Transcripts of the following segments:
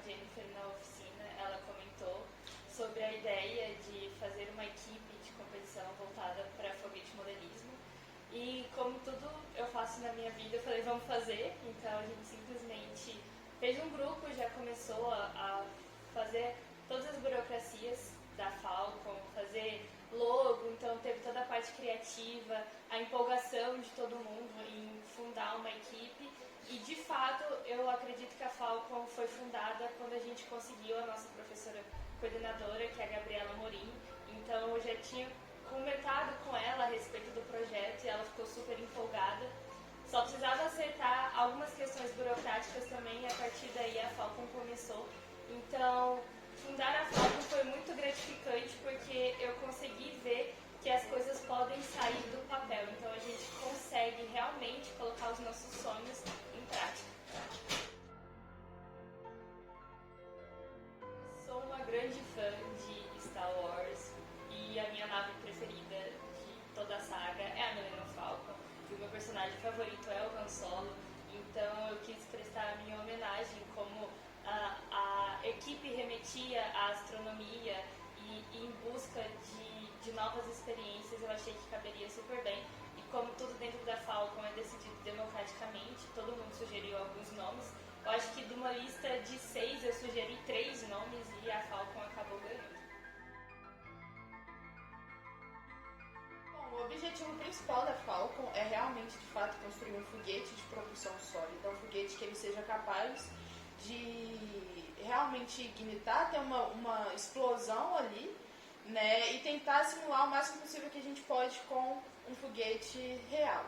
Jennifer na oficina, ela comentou sobre a ideia de fazer uma equipe de competição voltada para foguete modelismo. E como tudo eu faço na minha vida, eu falei, vamos fazer. Então a gente simplesmente fez um grupo, já começou a fazer todas as burocracias da Falcon, fazer logo, então teve toda a parte criativa, a empolgação de todo mundo em fundar uma equipe. E de fato eu acredito que a Falcon foi fundada quando a gente conseguiu a nossa professora coordenadora, que é a Gabriela Morim. Então eu já tinha comentado com ela a respeito do projeto e ela ficou super empolgada. Só precisava acertar algumas questões burocráticas também e a partir daí a Falcon começou. Então, fundar a Falcon foi muito gratificante porque eu consegui ver que as coisas podem sair do papel. Então a gente consegue realmente colocar os nossos sonhos em prática. Sou uma grande fã de Star Wars e a minha nave preferida de toda a saga é a Millennium Falcon. E o meu personagem favorito é o Han Solo. Então eu quis prestar a minha homenagem como a equipe remetia à astronomia e em busca de novas experiências, eu achei que caberia super bem. E como tudo dentro da Falcon é decidido democraticamente, todo mundo sugeriu alguns nomes. Eu acho que de uma lista de 6 eu sugeri 3 nomes e a Falcon acabou ganhando. Bom, o objetivo principal da Falcon é realmente, de fato, construir um foguete de propulsão sólida, um foguete que ele seja capaz de realmente ignitar, ter uma explosão ali, né, e tentar simular o máximo possível que a gente pode com um foguete real.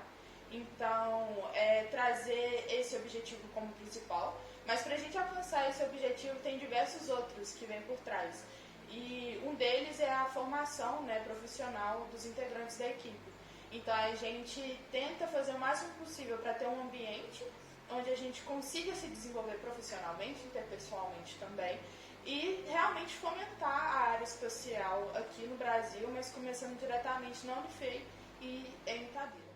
Então, trazer esse objetivo como principal, mas para a gente alcançar esse objetivo tem diversos outros que vêm por trás. E um deles é a formação, né, profissional dos integrantes da equipe. Então a gente tenta fazer o máximo possível para ter um ambiente onde a gente consiga se desenvolver profissionalmente, interpessoalmente também, e realmente fomentar a área espacial aqui no Brasil, mas começando diretamente na Unifei e em Itabira.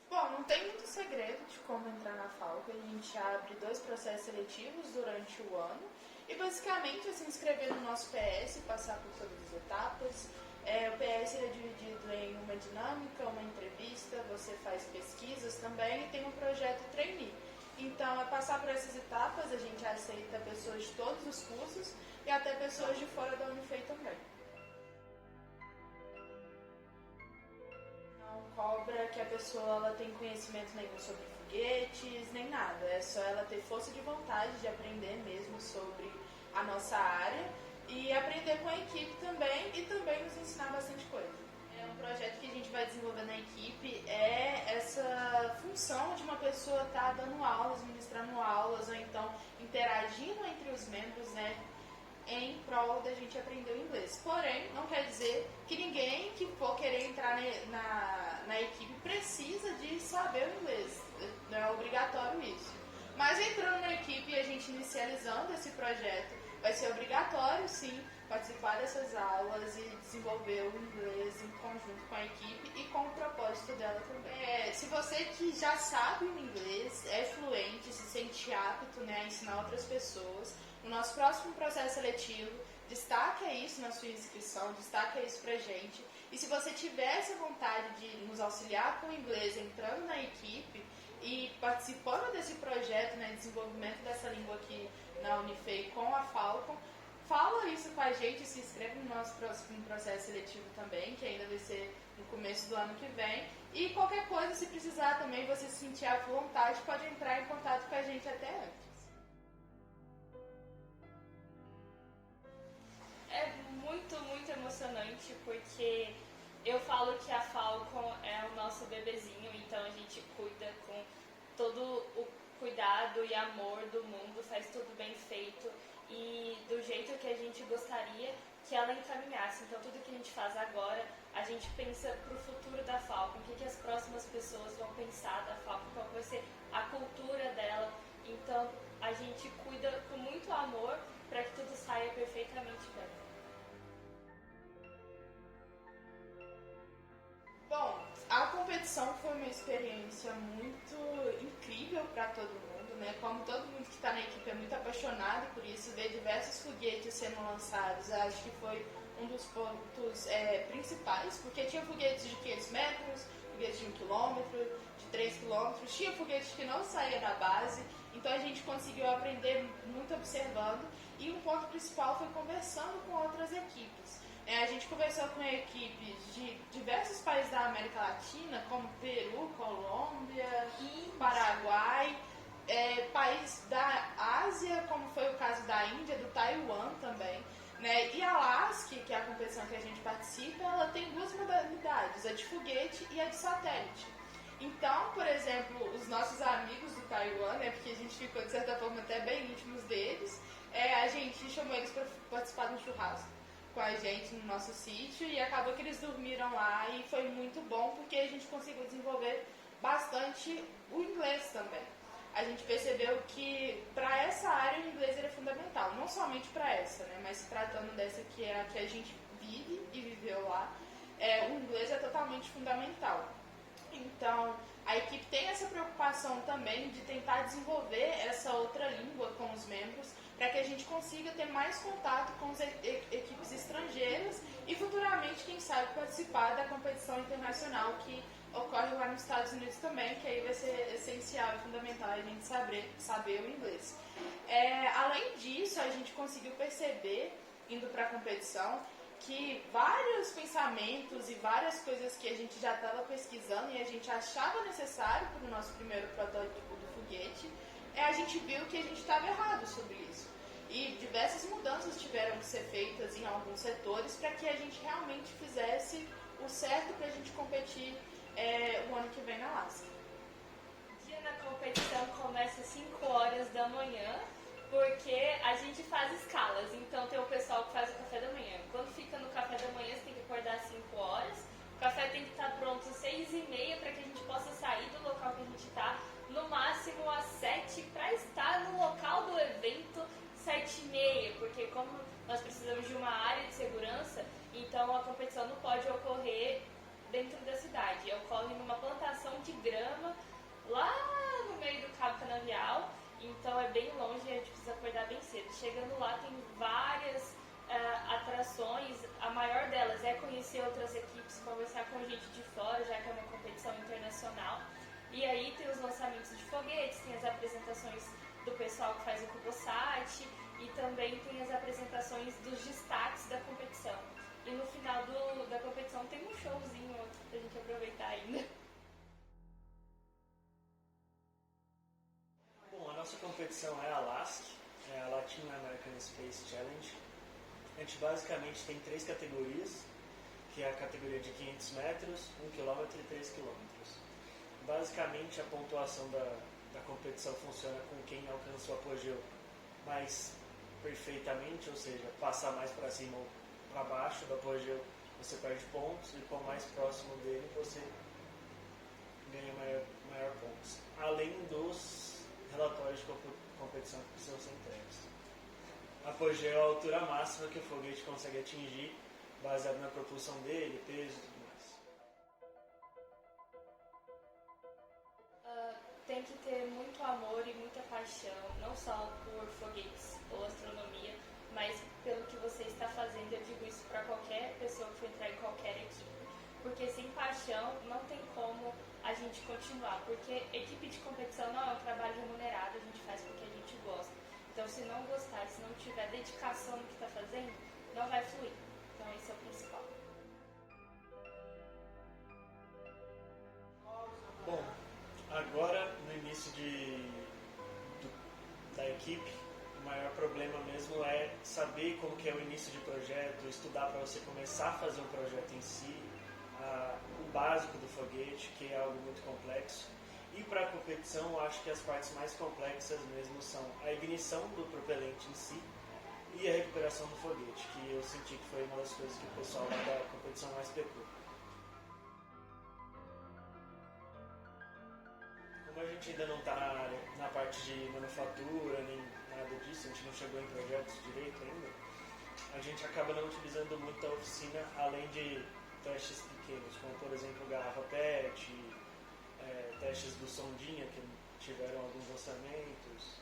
Bom, não tem muito segredo de como entrar na Falcon. A gente abre 2 processos seletivos durante o ano e basicamente é se inscrever no nosso PS, passar por todas as etapas. O PS é dividido em uma dinâmica, uma entrevista, você faz pesquisas também e tem um projeto trainee. Então, é passar por essas etapas, a gente aceita pessoas de todos os cursos e até pessoas de fora da Unifei também. Não cobra que a pessoa ela tenha conhecimento nenhum sobre foguetes, nem nada. É só ela ter força de vontade de aprender mesmo sobre a nossa área e aprender com a equipe também e também nos ensinar bastante coisa. Um projeto que a gente vai desenvolver na equipe é essa função de uma pessoa estar dando aulas, ministrando aulas ou então interagindo entre os membros, né, em prol da gente aprender o inglês. Porém, não quer dizer que ninguém que for querer entrar na equipe precisa de saber o inglês. Não é obrigatório isso. Mas entrando na equipe e a gente inicializando esse projeto, vai ser obrigatório, sim, participar dessas aulas e desenvolver o inglês em conjunto com a equipe e com o propósito dela também. Se você que já sabe o inglês, é fluente, se sente apto, né, a ensinar outras pessoas, no nosso próximo processo seletivo, destaque isso na sua inscrição, destaque isso pra gente. E se você tiver essa vontade de nos auxiliar com o inglês entrando na equipe e participando desse projeto, né, desenvolvimento dessa língua aqui na Unifei com a Falcon, fala isso com a gente, se inscreve no nosso próximo processo seletivo também, que ainda vai ser no começo do ano que vem. E qualquer coisa, se precisar também, você se sentir à vontade, pode entrar em contato com a gente até antes. É muito, muito emocionante porque eu falo que a Falcon é o nosso bebezinho, então a gente cuida com todo o cuidado e amor do mundo, faz tudo bem feito e do jeito que a gente gostaria que ela encaminhasse. Então tudo que a gente faz agora, a gente pensa para o futuro da Falcon, o que as próximas pessoas vão pensar da Falcon, qual vai ser a cultura dela. Então a gente cuida com muito amor para que tudo saia perfeitamente bem. Bom, a competição foi uma experiência muito incrível para todo mundo. né? Como todo mundo que está na equipe é muito apaixonado por isso, ver diversos foguetes sendo lançados, acho que foi um dos pontos principais, porque tinha foguetes de 500 metros, foguetes de 1 quilômetro, de 3 quilômetros, tinha foguetes que não saía da base, então a gente conseguiu aprender muito observando, e um ponto principal foi conversando com outras equipes. A gente conversou com equipes de diversos países da América Latina, como Peru, Colômbia, Paraguai, países da Ásia, como foi o caso da Índia, do Taiwan também. Né? E a LASK, que é a competição que a gente participa, ela tem duas modalidades, a de foguete e a de satélite. Então, por exemplo, os nossos amigos do Taiwan, né, porque a gente ficou de certa forma até bem íntimos deles, a gente chamou eles para participar de um churrasco com a gente no nosso sítio e acabou que eles dormiram lá e foi muito bom porque a gente conseguiu desenvolver bastante o inglês também. A gente percebeu que para essa área o inglês era fundamental, não somente para essa, né, mas tratando dessa que é a que a gente vive e viveu lá, o inglês é totalmente fundamental. Então, a equipe tem essa preocupação também de tentar desenvolver essa outra língua com os membros para que a gente consiga ter mais contato com as equipes estrangeiras e futuramente, quem sabe, participar da competição internacional que ocorre lá nos Estados Unidos também, que aí vai ser essencial e fundamental a gente saber o inglês. Além disso, a gente conseguiu perceber, indo para a competição, que vários pensamentos e várias coisas que a gente já estava pesquisando e a gente achava necessário para o nosso primeiro protótipo do foguete, a gente viu que a gente estava errado sobre isso. E diversas mudanças tiveram que ser feitas em alguns setores para que a gente realmente fizesse o certo para a gente competir o ano que vem na LASK. O dia na competição começa às 5 horas da manhã, porque a gente faz escalas, então tem o pessoal que faz o café da manhã. Quando fica no café da manhã, você tem que acordar às 5 horas, o café tem que estar pronto às 6h30 para que a gente possa sair do local que a gente está, no máximo às 7, para estar no local do evento 7h30, porque como nós precisamos de uma área de segurança, então a competição não pode ocorrer dentro da cidade, ocorre numa plantação de grama, lá no meio do Cabo Canaveral. Então é bem longe e a gente precisa acordar bem cedo. Chegando lá tem várias atrações, a maior delas é conhecer outras equipes, conversar com gente de fora, já que é uma competição internacional. E aí tem os lançamentos de foguetes, tem as apresentações do pessoal que faz o CuboSat e também tem as apresentações dos destaques da competição. E no final da competição tem um showzinho pra gente aproveitar ainda. Bom, a nossa competição é a LASK, a Latin American Space Challenge. A gente basicamente tem 3 categorias, que é a categoria de 500 metros, 1 km e 3 km. Basicamente a pontuação da competição funciona com quem alcança o apogeu mais perfeitamente, ou seja, passar mais para cima ou para baixo do apogeu você perde pontos e quanto mais próximo dele você ganha maior pontos. Além dos relatórios de competição que precisam ser entregues. Apogeu é a altura máxima que o foguete consegue atingir, baseado na propulsão dele, peso e tudo mais. Tem que ter muito amor e muita paixão, não só por foguetes ou astronomia, mas pelo que você está fazendo. Eu digo isso para qualquer pessoa que for entrar em qualquer equipe. Porque sem paixão não tem como a gente continuar, porque equipe de competição não é um trabalho remunerado, a gente faz porque a gente gosta. Então se não gostar, se não tiver dedicação no que está fazendo, não vai fluir. Então esse é o principal. Bom, agora no início da equipe, o maior problema mesmo é saber como que é o início de projeto, estudar para você começar a fazer um projeto em si, o básico do foguete, que é algo muito complexo. E para a competição, eu acho que as partes mais complexas mesmo são a ignição do propelente em si e a recuperação do foguete, que eu senti que foi uma das coisas que o pessoal lá da competição mais pecou. Como a gente ainda não está na parte de manufatura, nem nada disso, a gente não chegou em projetos direito ainda, a gente acaba não utilizando muito a oficina, além de testes pequenos, como por exemplo garrafa PET, testes do sondinha, que tiveram alguns lançamentos?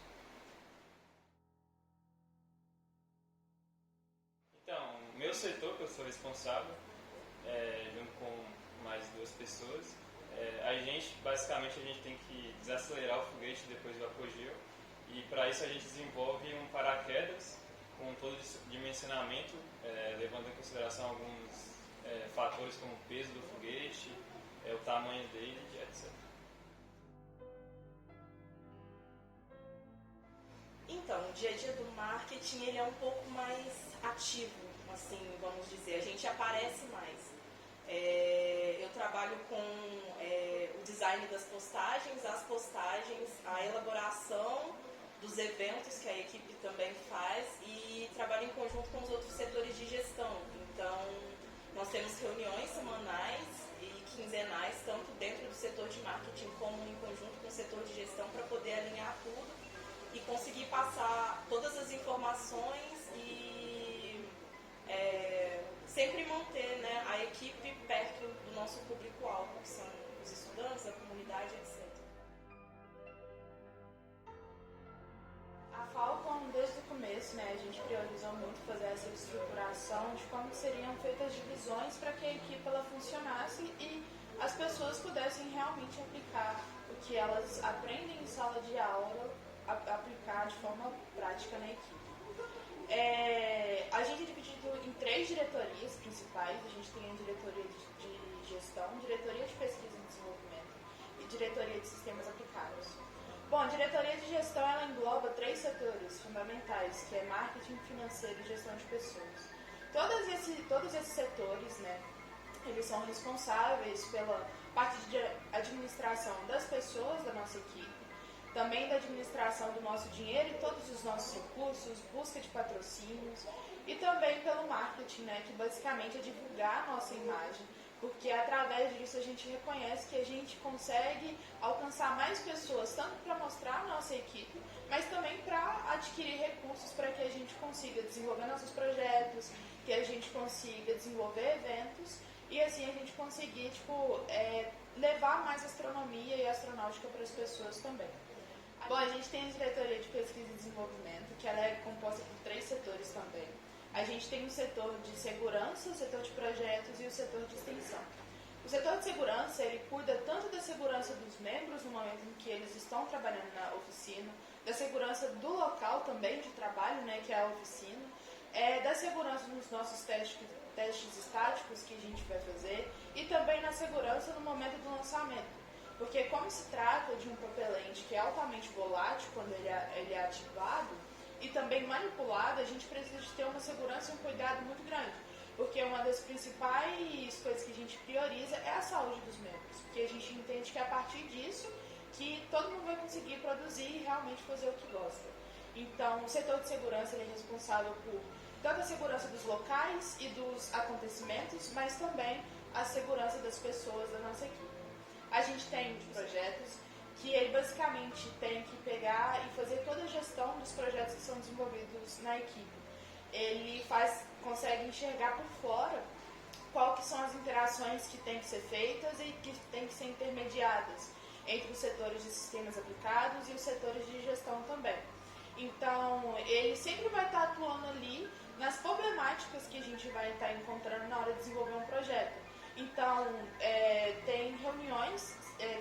Então, meu setor, que eu sou responsável, junto com mais 2 pessoas, basicamente, a gente tem que desacelerar o foguete depois do apogeu, e para isso a gente desenvolve um paraquedas com todo o dimensionamento, levando em consideração alguns fatores como o peso do foguete, o tamanho dele, etc. Então, o dia a dia do marketing ele é um pouco mais ativo, assim, vamos dizer. A gente aparece mais. Eu trabalho com o design das postagens, as postagens, a elaboração dos eventos que a equipe também faz e trabalho em conjunto com os outros setores de gestão. Então, nós temos reuniões semanais e quinzenais, tanto dentro do setor de marketing como em conjunto com o setor de gestão, para poder alinhar tudo e conseguir passar todas as informações e sempre manter, né, a equipe perto do nosso público-alvo, que são os estudantes, a comunidade, etc. A Falcon, desde o começo, né, a gente priorizou muito fazer essa estruturação de como seriam feitas as divisões para que a equipe ela funcionasse e as pessoas pudessem realmente aplicar o que elas aprendem em sala de aula, aplicar de forma prática na equipe. A gente é dividido em 3 diretorias principais. A gente tem a diretoria de gestão, diretoria de pesquisa e desenvolvimento e diretoria de sistemas aplicados. Bom, a diretoria de gestão ela engloba 3 setores fundamentais, que é marketing, financeiro e gestão de pessoas. Todos esses setores, né, eles são responsáveis pela parte de administração das pessoas da nossa equipe, também da administração do nosso dinheiro e todos os nossos recursos, busca de patrocínios e também pelo marketing, né, que basicamente é divulgar a nossa imagem, porque através disso a gente reconhece que a gente consegue alcançar mais pessoas, tanto para mostrar a nossa equipe, mas também para adquirir recursos para que a gente consiga desenvolver nossos projetos, que a gente consiga desenvolver eventos e assim a gente conseguir levar mais astronomia e astronáutica para as pessoas também. Bom, a gente tem a diretoria de pesquisa e desenvolvimento, que ela é composta por 3 setores também. A gente tem o setor de segurança, o setor de projetos e o setor de extensão. O setor de segurança, ele cuida tanto da segurança dos membros no momento em que eles estão trabalhando na oficina, da segurança do local também de trabalho, né, que é a oficina, da segurança nos nossos testes estáticos que a gente vai fazer e também na segurança no momento do lançamento. Porque como se trata de um propelente que é altamente volátil quando ele é ativado e também manipulado, a gente precisa de ter uma segurança e um cuidado muito grande. Porque uma das principais coisas que a gente prioriza é a saúde dos membros. Porque a gente entende que é a partir disso que todo mundo vai conseguir produzir e realmente fazer o que gosta. Então, o setor de segurança ele é responsável por tanto a segurança dos locais e dos acontecimentos, mas também a segurança das pessoas da nossa equipe. A gente tem projetos que ele basicamente tem que pegar e fazer toda a gestão dos projetos que são desenvolvidos na equipe. Ele consegue enxergar por fora qual que são as interações que têm que ser feitas e que têm que ser intermediadas entre os setores de sistemas aplicados e os setores de gestão também. Então, ele sempre vai estar atuando ali nas problemáticas que a gente vai estar encontrando na hora de desenvolver um projeto. Então, tem reuniões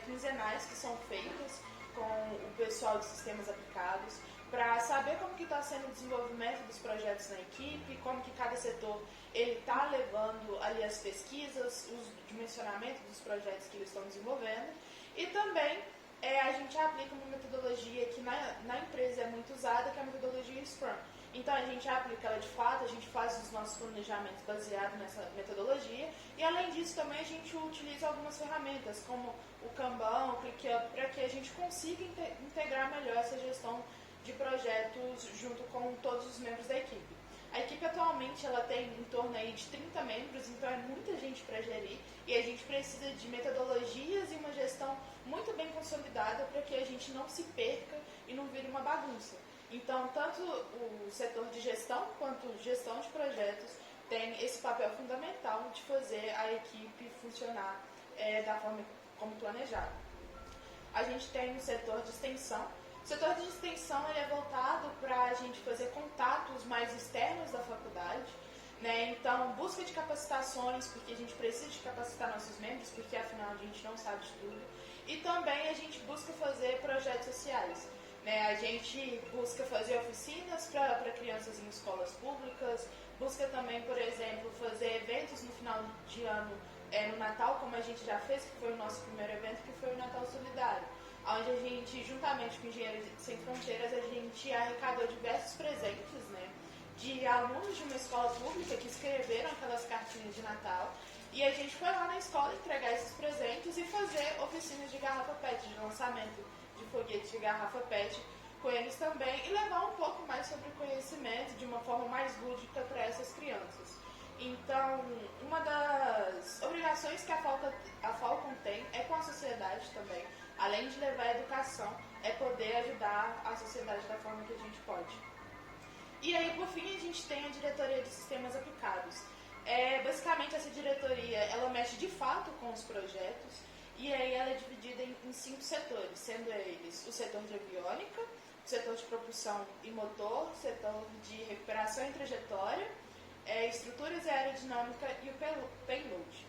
quinzenais que são feitas com o pessoal de sistemas aplicados para saber como que está sendo o desenvolvimento dos projetos na equipe, como que cada setor está levando ali as pesquisas, o dimensionamento dos projetos que eles estão desenvolvendo e também a gente aplica uma metodologia que na empresa é muito usada, que é a metodologia Scrum. Então a gente aplica ela de fato, a gente faz os nossos planejamentos baseados nessa metodologia e além disso também a gente utiliza algumas ferramentas como o Kanban, o ClickUp, para que a gente consiga integrar melhor essa gestão de projetos junto com todos os membros da equipe. A equipe atualmente ela tem em torno aí de 30 membros, então é muita gente para gerir e a gente precisa de metodologias e uma gestão muito bem consolidada para que a gente não se perca e não vire uma bagunça. Então, tanto o setor de gestão quanto gestão de projetos tem esse papel fundamental de fazer a equipe funcionar da forma como planejado. a gente tem o setor de extensão. O setor de extensão ele é voltado para a gente fazer contatos mais externos da faculdade, né? Então, busca de capacitações, porque a gente precisa de capacitar nossos membros, porque afinal a gente não sabe de tudo. E também a gente busca fazer projetos sociais. Né? A gente busca fazer oficinas para crianças em escolas públicas, busca também, por exemplo, fazer eventos no final de ano, no Natal, como a gente já fez, que foi o nosso primeiro evento, que foi o Natal Solidário, onde a gente, juntamente com Engenheiros Sem Fronteiras, a gente arrecadou diversos presentes, né, de alunos de uma escola pública que escreveram aquelas cartinhas de Natal, e a gente foi lá na escola entregar esses presentes e fazer oficinas de garrafa PET, de lançamento de foguete de garrafa PET com eles também, e levar um pouco mais sobre o conhecimento de uma forma mais lúdica para essas crianças. Então, uma das obrigações que a Falcon tem é com a sociedade também, além de levar a educação, é poder ajudar a sociedade da forma que a gente pode. E aí, por fim, a gente tem a diretoria de sistemas aplicados. Basicamente, essa diretoria, ela mexe de fato com os projetos, e aí ela é dividida em 5 setores, sendo eles o setor de aviônica, o setor de propulsão e motor, o setor de recuperação e trajetória, estruturas e aerodinâmica e o payload.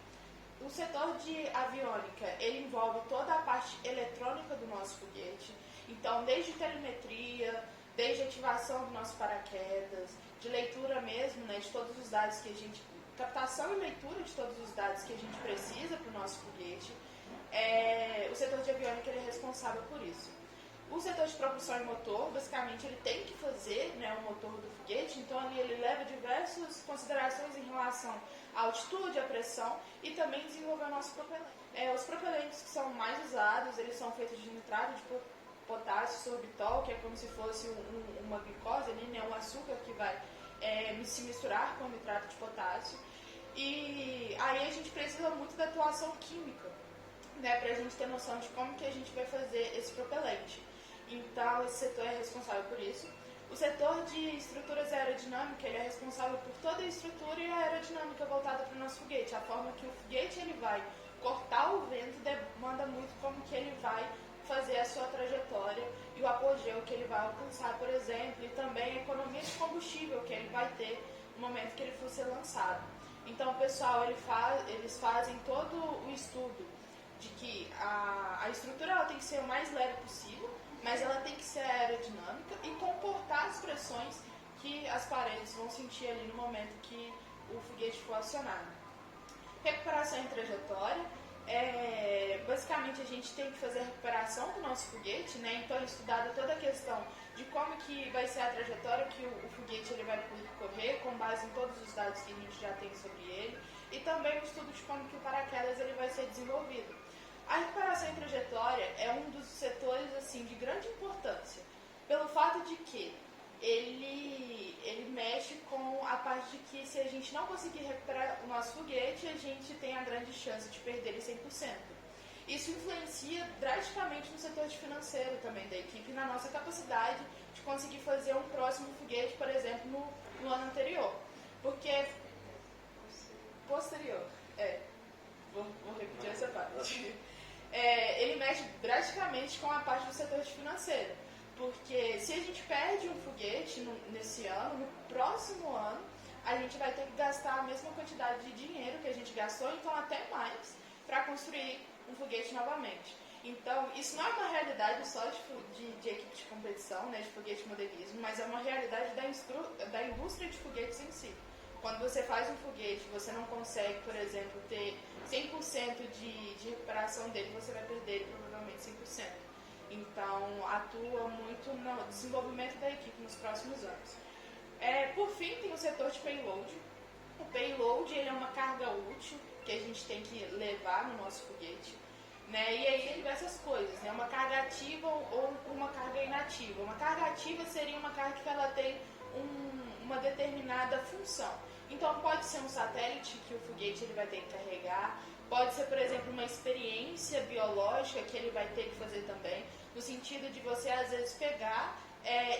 O setor de aviônica, ele envolve toda a parte eletrônica do nosso foguete, então desde telemetria, desde ativação do nosso paraquedas, de leitura mesmo, né, de todos os dados que a gente... captação e leitura de todos os dados que a gente precisa para o nosso foguete. O setor de aviônica ele é responsável por isso. O setor de propulsão e motor, basicamente, ele tem que fazer, né, o motor do foguete, então ali ele leva diversas considerações em relação à altitude, à pressão e também desenvolver o nosso propelente. Os propelentes que são mais usados, eles são feitos de nitrato de potássio, sorbitol, que é como se fosse uma glicose, ali, né, um açúcar que vai se misturar com o nitrato de potássio. E aí a gente precisa muito da atuação química, né, para a gente ter noção de como que a gente vai fazer esse propelente. Então, esse setor é responsável por isso. O setor de estruturas aerodinâmicas, ele é responsável por toda a estrutura e a aerodinâmica voltada para o nosso foguete. A forma que o foguete ele vai cortar o vento demanda muito como que ele vai fazer a sua trajetória e o apogeu que ele vai alcançar, por exemplo, e também a economia de combustível que ele vai ter no momento que ele for ser lançado. Então, pessoal, eles fazem todo o estudo de que a estrutura ela tem que ser o mais leve possível, mas ela tem que ser aerodinâmica e comportar as pressões que as paredes vão sentir ali no momento que o foguete for acionado. Recuperação em trajetória. Basicamente, a gente tem que fazer a recuperação do nosso foguete, né? Então, é estudada toda a questão de como que vai ser a trajetória que o foguete ele vai percorrer, com base em todos os dados que a gente já tem sobre ele, e também o estudo de como que o paraquedas ele vai ser desenvolvido. A recuperação em trajetória é um dos setores assim, de grande importância, pelo fato de que ele mexe com a parte de que se a gente não conseguir recuperar o nosso foguete, a gente tem a grande chance de perder ele 100%. Isso influencia drasticamente no setor financeiro também da equipe, na nossa capacidade de conseguir fazer um próximo foguete, por exemplo, no ano anterior. Porque... Posterior. Vou repetir essa parte. Ele mexe drasticamente com a parte do setor financeiro. Porque se a gente perde um foguete nesse ano, no próximo ano, a gente vai ter que gastar a mesma quantidade de dinheiro que a gente gastou, então até mais, para construir um foguete novamente. Então, isso não é uma realidade só de equipe de competição, né, de foguete modelismo, mas é uma realidade da indústria de foguetes em si. Quando você faz um foguete, você não consegue, por exemplo, ter 100% de recuperação dele, você vai perder ele provavelmente 100%. Então, atua muito no desenvolvimento da equipe nos próximos anos. Por fim, tem o setor de payload. O payload ele é uma carga útil que a gente tem que levar no nosso foguete. Né? E aí tem diversas coisas, né? Uma carga ativa ou uma carga inativa. Uma carga ativa seria uma carga que ela tem uma determinada função. Então, pode ser um satélite que o foguete ele vai ter que carregar, pode ser, por exemplo, uma experiência biológica que ele vai ter que fazer também, no sentido de você, às vezes, pegar,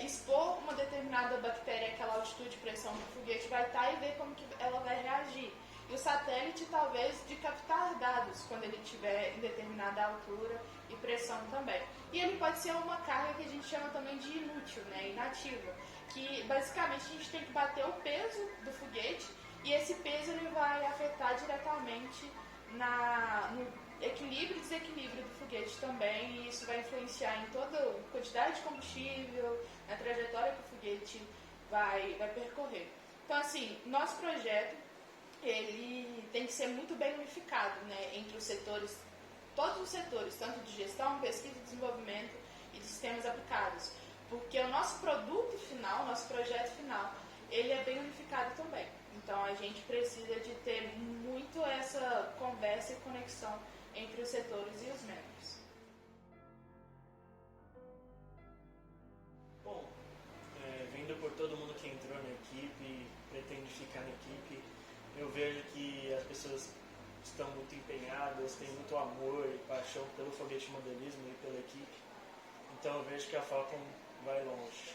expor uma determinada bactéria àquela altitude de pressão que o foguete vai estar e ver como que ela vai reagir. e o satélite talvez de captar dados quando ele estiver em determinada altura e pressão também. E ele pode ser uma carga que a gente chama também de inútil, né, inativa, que basicamente a gente tem que bater o peso do foguete e esse peso ele vai afetar diretamente no equilíbrio e desequilíbrio do foguete também, e isso vai influenciar em toda a quantidade de combustível, na trajetória que o foguete vai percorrer. Então, assim, nosso projeto ele tem que ser muito bem unificado, né, entre os setores, todos os setores, tanto de gestão, pesquisa e desenvolvimento e de sistemas aplicados, porque o nosso produto final, nosso projeto final, ele é bem unificado também. Então a gente precisa de ter muito essa conversa e conexão entre os setores e os membros. Bom, vendo por todo mundo que entrou na equipe, pretende ficar na equipe, eu vejo que as pessoas estão muito empenhadas, têm muito amor e paixão pelo foguete modelismo e pela equipe. Então eu vejo que a Falcon vai longe.